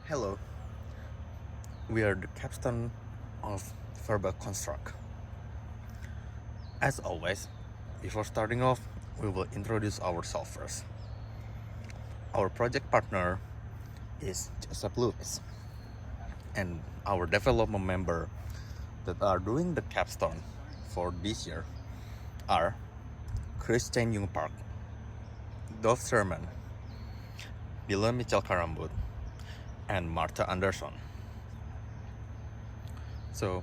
Hello, we are the Capstone of VerbaConstruct. As always, before starting off, we will introduce ourselves first. Our project partner is Joseph Lewis, and our development member that are doing the Capstone for this year are Christian Jung Park, Dov Sherman, Dylan Mitchell Karambut, and Martha Anderson. So,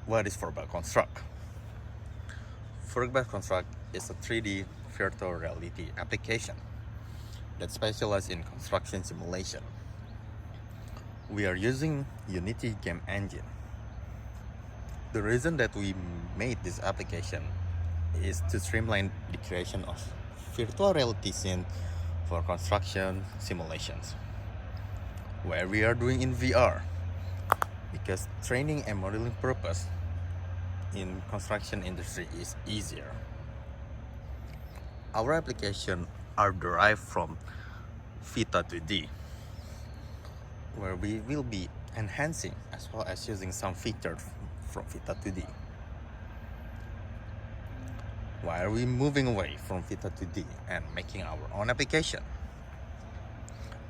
what is VerbaConstruct? VerbaConstruct is a 3D virtual reality application that specializes in construction simulation. We are using Unity game engine. The reason that we made this application is to streamline the creation of virtual reality scene for construction simulations, where we are doing in VR, because training and modeling purpose in construction industry is easier. Our application are derived from Vita 2D, where we will be enhancing as well as using some features from Vita 2D. Why are we moving away from Vita 2D and making our own application?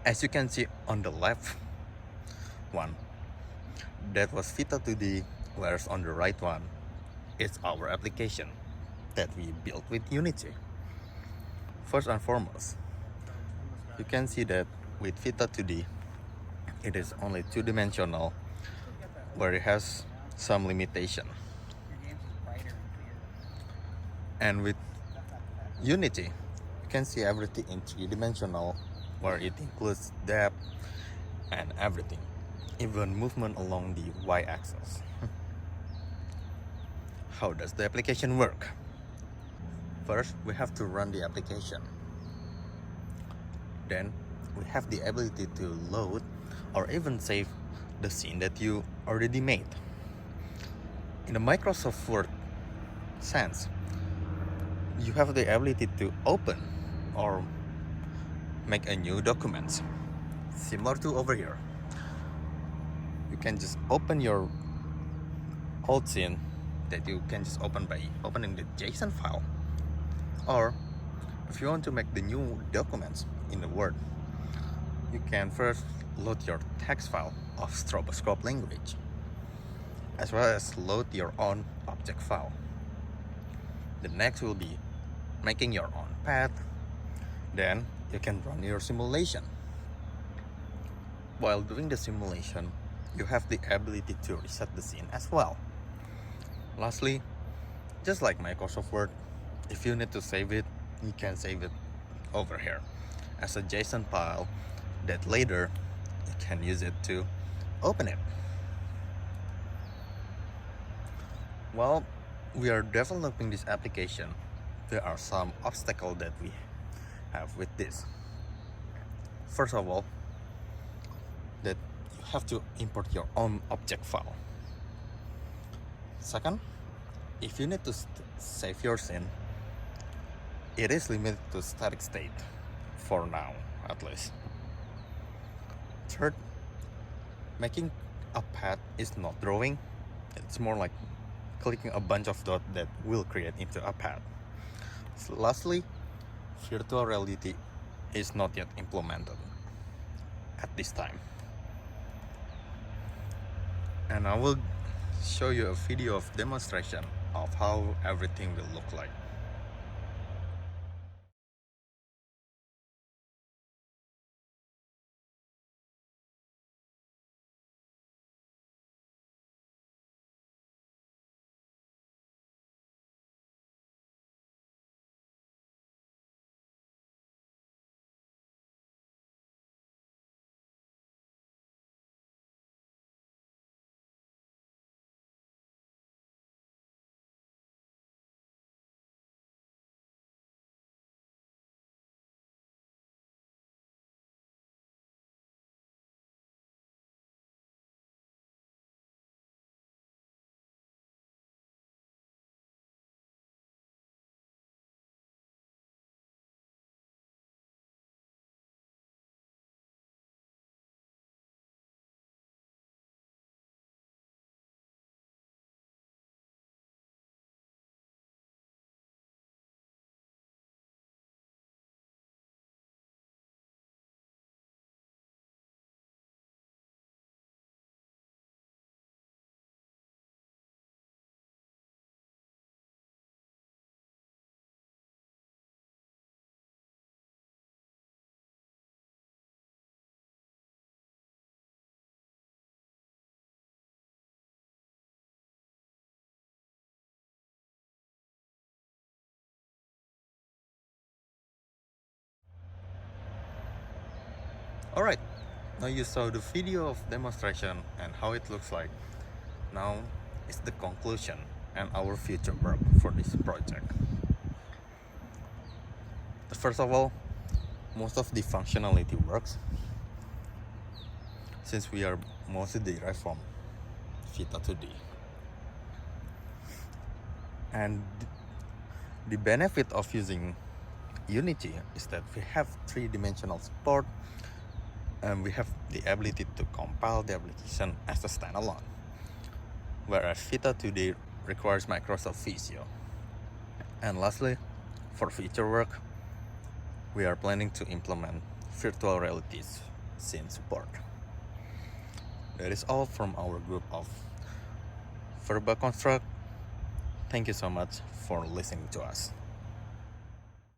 As you can see on the left one, that was Vita 2D, whereas on the right one is our application that we built with Unity. First and foremost, you can see that with Vita 2D, it is only two-dimensional, where it has some limitation. And with Unity, you can see everything in three-dimensional, where it includes depth and everything, even movement along the y-axis. How does the application work? First, we have to run the application. Then, we have the ability to load or even save the scene that you already made. In the Microsoft Word sense, you have the ability to open or make a new document, similar to over here. You can just open your old scene that you can just open by opening the JSON file, or if you want to make the new documents in the Word, you can first load your text file of stroboscope language, as well as load your own object file. The next will be making your own path. Then you can run your simulation. While doing the simulation, you have the ability to reset the scene as well. Lastly, just like Microsoft Word, if you need to save it, you can save it over here as a JSON file that later you can use it to open it. While we are developing this application, there are some obstacles that we have with this. First of all, that you have to import your own object file. Second, if you need to save your scene, it is limited to static state, for now at least. Third, making a path is not drawing, it's more like clicking a bunch of dots that will create into a path. So lastly, virtual reality is not yet implemented at this time. And I will show you a video of demonstration of how everything will look like. Alright, now you saw the video of demonstration and how it looks like. Now is the conclusion and our future work for this project. First of all, most of the functionality works since we are mostly derived from Vita 2D. And the benefit of using Unity is that we have three-dimensional support and we have the ability to compile the application as a standalone, whereas Vita 2D requires Microsoft Visio. And lastly, for future work, we are planning to implement virtual reality scene support. That is all from our group of VerbaConstruct. Thank you so much for listening to us.